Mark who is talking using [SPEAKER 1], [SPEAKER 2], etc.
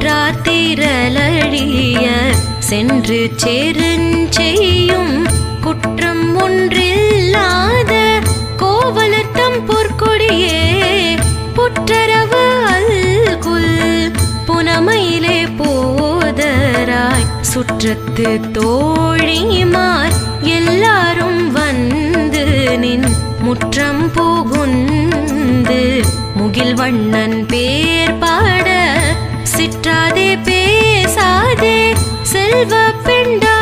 [SPEAKER 1] செற்றார் திரளழிய சென்று சேருஞ்செய்யும் குற்றம் ஒன்றில்லாத கோவலத்தம் பொற்கொடியே புற்றரவு அல்குல் புனமையிலே போதராய் சுற்றத்து தோழிமார் எல்லாரும் வந்து நின் முற்றம் புகுந்து முகில் வண்ணன் பேர் பாட சிற்றாதே பேசாதே செல்வ பெண்டா